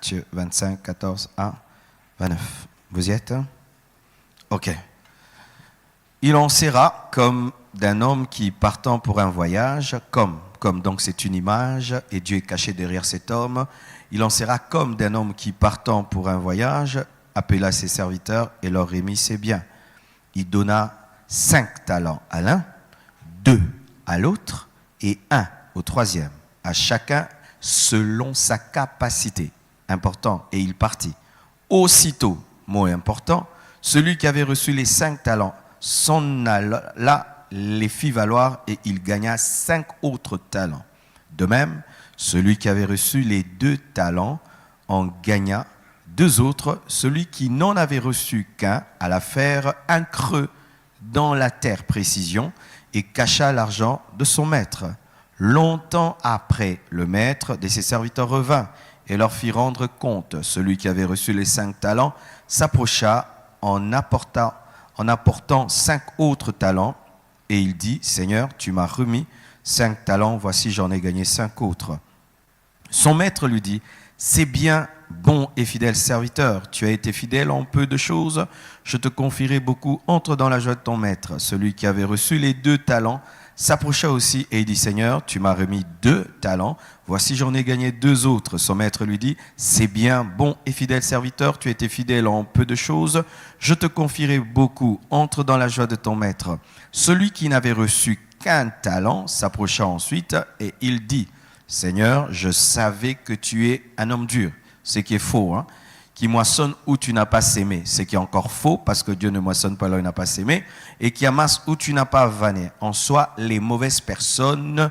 Matthieu 25, 14 à 29. Vous y êtes? Ok. Il en sera comme d'un homme qui, partant pour un voyage, comme donc c'est une image, et Dieu est caché derrière cet homme, il en sera comme d'un homme qui, partant pour un voyage, appela ses serviteurs et leur remit ses biens. Il donna 5 talents à l'un, 2 à l'autre et 1 au troisième, à chacun selon sa capacité. Important, et il partit. Aussitôt, mot important, celui qui avait reçu les 5 talents s'en alla, les fit valoir et il gagna 5 autres talents. De même, celui qui avait reçu les 2 talents en gagna 2 autres. Celui qui n'en avait reçu qu'un alla faire un creux dans la terre, précision, et cacha l'argent de son maître. Longtemps après, le maître de ses serviteurs revint et leur fit rendre compte. Celui qui avait reçu les 5 talents s'approcha en apportant 5 autres talents, et il dit, Seigneur, tu m'as remis 5 talents, voici j'en ai gagné 5 autres. Son maître lui dit, c'est bien, bon et fidèle serviteur, tu as été fidèle en peu de choses, je te confierai beaucoup, entre dans la joie de ton maître. Celui qui avait reçu les 2 talents s'approcha aussi et il dit, Seigneur, tu m'as remis 2 talents, voici j'en ai gagné 2 autres. Son maître lui dit, c'est bien, bon et fidèle serviteur, tu as été fidèle en peu de choses, je te confierai beaucoup, entre dans la joie de ton maître. Celui qui n'avait reçu qu'un talent s'approcha ensuite et il dit, Seigneur, je savais que tu es un homme dur, ce qui est faux, hein? Qui moissonne où tu n'as pas sémé, ce qui est encore faux parce que Dieu ne moissonne pas là où il n'a pas sémé, et qui amasse où tu n'as pas vanné. En soi, les mauvaises personnes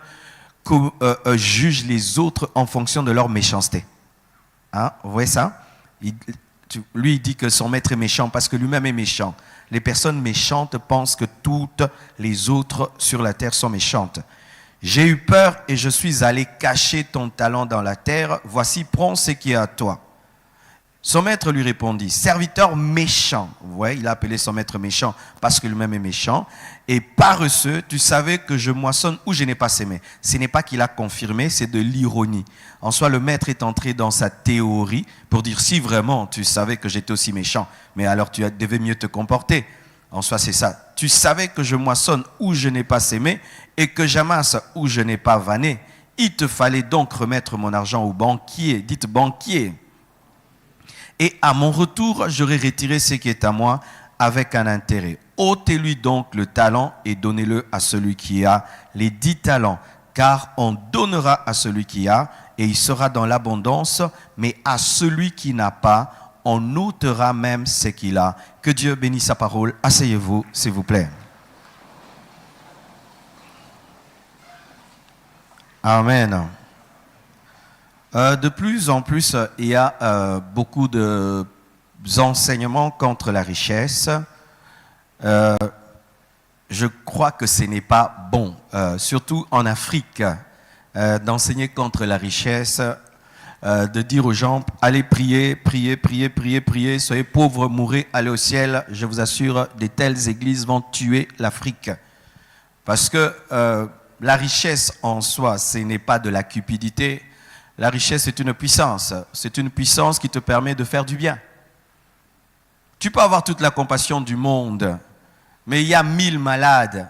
jugent les autres en fonction de leur méchanceté. Hein? Vous voyez ça? Lui, il dit que son maître est méchant parce que lui-même est méchant. Les personnes méchantes pensent que toutes les autres sur la terre sont méchantes. J'ai eu peur et je suis allé cacher ton talent dans la terre. Voici, prends ce qui est à toi. Son maître lui répondit, serviteur méchant. Vous voyez, il a appelé son maître méchant parce que lui-même est méchant. Et paresseux, tu savais que je moissonne où je n'ai pas sémé. Ce n'est pas qu'il a confirmé, c'est de l'ironie. En soi, le maître est entré dans sa théorie pour dire, si vraiment tu savais que j'étais aussi méchant, mais alors tu devais mieux te comporter. En soi, c'est ça. Tu savais que je moissonne où je n'ai pas sémé et que j'amasse où je n'ai pas vanné. Il te fallait donc remettre mon argent au banquier. Dites banquier. Et à mon retour, j'aurai retiré ce qui est à moi avec un intérêt. Ôtez-lui donc le talent et donnez-le à celui qui a les 10 talents, car on donnera à celui qui a et il sera dans l'abondance, mais à celui qui n'a pas, on ôtera même ce qu'il a. Que Dieu bénisse sa parole. Asseyez-vous, s'il vous plaît. Amen. De plus en plus, il y a beaucoup d'enseignements contre la richesse. Je crois que ce n'est pas bon, surtout en Afrique, d'enseigner contre la richesse, de dire aux gens, allez prier, priez, priez, priez, priez, soyez pauvres, mourrez, allez au ciel. Je vous assure, de telles églises vont tuer l'Afrique. Parce que la richesse en soi, ce n'est pas de la cupidité. La richesse, c'est une puissance. C'est une puissance qui te permet de faire du bien. Tu peux avoir toute la compassion du monde, mais il y a 1000 malades.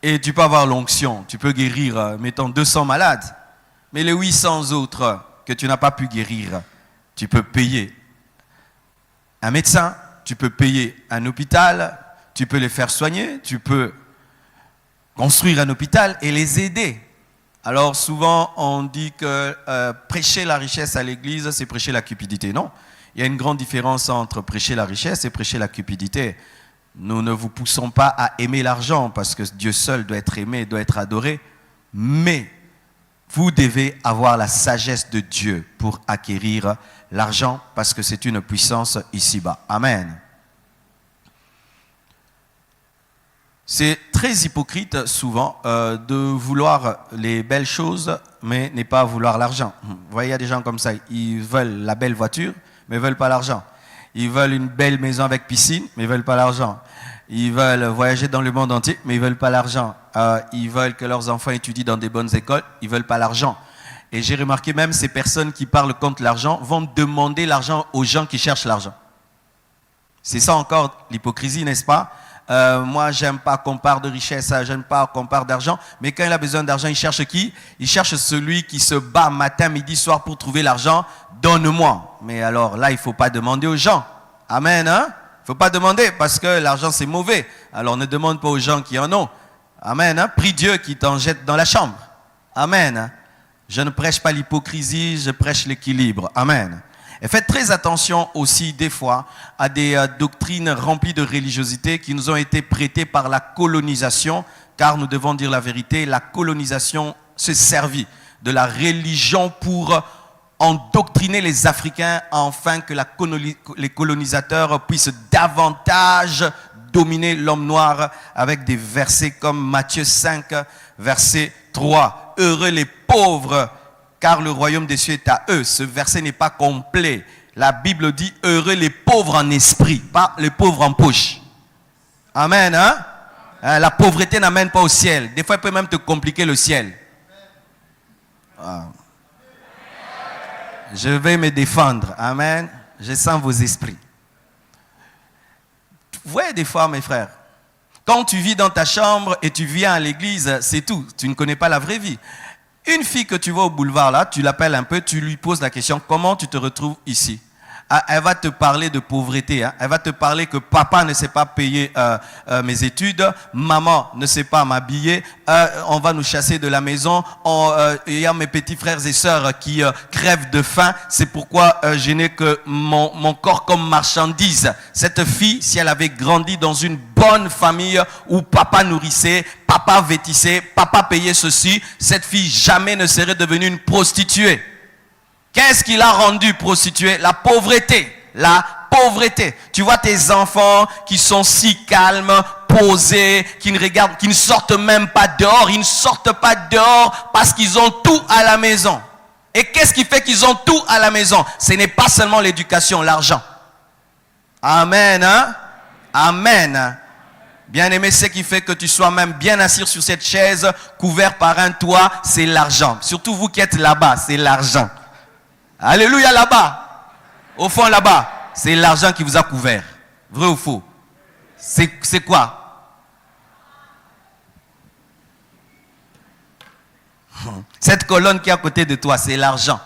Et tu peux avoir l'onction. Tu peux guérir, mettons, 200 malades. Mais les 800 autres que tu n'as pas pu guérir, tu peux payer un médecin, tu peux payer un hôpital, tu peux les faire soigner, tu peux construire un hôpital et les aider. Alors souvent, on dit que prêcher la richesse à l'église, c'est prêcher la cupidité. Non, il y a une grande différence entre prêcher la richesse et prêcher la cupidité. Nous ne vous poussons pas à aimer l'argent parce que Dieu seul doit être aimé, doit être adoré. Mais vous devez avoir la sagesse de Dieu pour acquérir l'argent parce que c'est une puissance ici-bas. Amen. C'est très hypocrite souvent de vouloir les belles choses, mais ne pas vouloir l'argent. Vous voyez, il y a des gens comme ça, ils veulent la belle voiture, mais ne veulent pas l'argent. Ils veulent une belle maison avec piscine, mais ils ne veulent pas l'argent. Ils veulent voyager dans le monde entier, mais ils ne veulent pas l'argent. Ils veulent que leurs enfants étudient dans des bonnes écoles, ils ne veulent pas l'argent. Et j'ai remarqué même ces personnes qui parlent contre l'argent vont demander l'argent aux gens qui cherchent l'argent. C'est ça encore l'hypocrisie, n'est-ce pas? Moi, j'aime pas qu'on parle de richesse, j'aime pas qu'on parle d'argent. Mais quand il a besoin d'argent, il cherche qui? Il cherche celui qui se bat matin, midi, soir pour trouver l'argent. Donne-moi. Mais alors là, il faut pas demander aux gens. Amen, hein? Il faut pas demander parce que l'argent c'est mauvais. Alors ne demande pas aux gens qui en ont. Amen, hein? Prie Dieu qui t'en jette dans la chambre. Amen. Hein? Je ne prêche pas l'hypocrisie, je prêche l'équilibre. Amen. Et faites très attention aussi des fois à des doctrines remplies de religiosité qui nous ont été prêtées par la colonisation, car nous devons dire la vérité, la colonisation se servit de la religion pour endoctriner les Africains afin que les colonisateurs puissent davantage dominer l'homme noir avec des versets comme Matthieu 5, verset 3. Heureux les pauvres, car le royaume des cieux est à eux. Ce verset n'est pas complet. La Bible dit heureux les pauvres en esprit, pas les pauvres en poche. Amen, hein? La pauvreté n'amène pas au ciel. Des fois, elle peut même te compliquer le ciel. Je vais me défendre. Amen. Je sens vos esprits. Vous voyez des fois, mes frères, quand tu vis dans ta chambre et tu viens à l'église, c'est tout. Tu ne connais pas la vraie vie. Une fille que tu vois au boulevard, là, tu l'appelles un peu, tu lui poses la question, comment tu te retrouves ici? Elle va te parler de pauvreté. Hein? Elle va te parler que papa ne sait pas payer mes études, maman ne sait pas m'habiller, on va nous chasser de la maison, il y a mes petits frères et sœurs qui crèvent de faim, c'est pourquoi je n'ai que mon corps comme marchandise. Cette fille, si elle avait grandi dans une bonne famille où papa nourrissait, papa vêtissait, papa payait ceci, cette fille jamais ne serait devenue une prostituée. Qu'est-ce qui l'a rendue prostituée? La pauvreté. La pauvreté. Tu vois tes enfants qui sont si calmes, posés, qui ne sortent même pas dehors. Ils ne sortent pas dehors parce qu'ils ont tout à la maison. Et qu'est-ce qui fait qu'ils ont tout à la maison? Ce n'est pas seulement l'éducation, l'argent. Amen, hein? Amen. Bien-aimé, ce qui fait que tu sois même bien assis sur cette chaise, couvert par un toit, c'est l'argent. Surtout vous qui êtes là-bas, c'est l'argent. Alléluia, là-bas. Au fond, là-bas, c'est l'argent qui vous a couvert. Vrai ou faux? C'est quoi? Cette colonne qui est à côté de toi, c'est l'argent.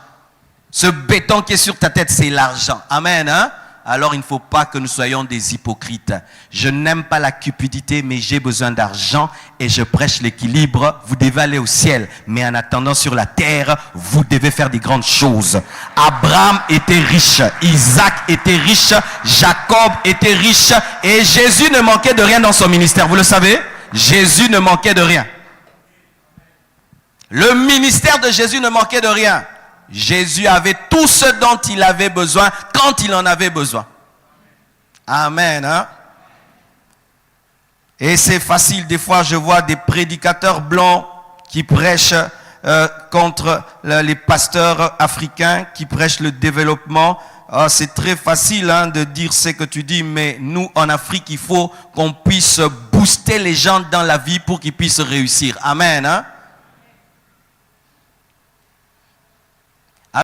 Ce béton qui est sur ta tête, c'est l'argent. Amen, hein? Alors il ne faut pas que nous soyons des hypocrites. Je n'aime pas la cupidité, mais j'ai besoin d'argent et je prêche l'équilibre. Vous devez aller au ciel, mais en attendant sur la terre, vous devez faire des grandes choses. Abraham était riche, Isaac était riche, Jacob était riche et Jésus ne manquait de rien dans son ministère. Vous le savez? Jésus ne manquait de rien. Le ministère de Jésus ne manquait de rien. Jésus avait tout ce dont il avait besoin quand il en avait besoin. Amen. Hein? Et c'est facile. Des fois, je vois des prédicateurs blancs qui prêchent contre les pasteurs africains, qui prêchent le développement. C'est très facile hein, de dire ce que tu dis, mais nous, en Afrique, il faut qu'on puisse booster les gens dans la vie pour qu'ils puissent réussir. Amen. Hein?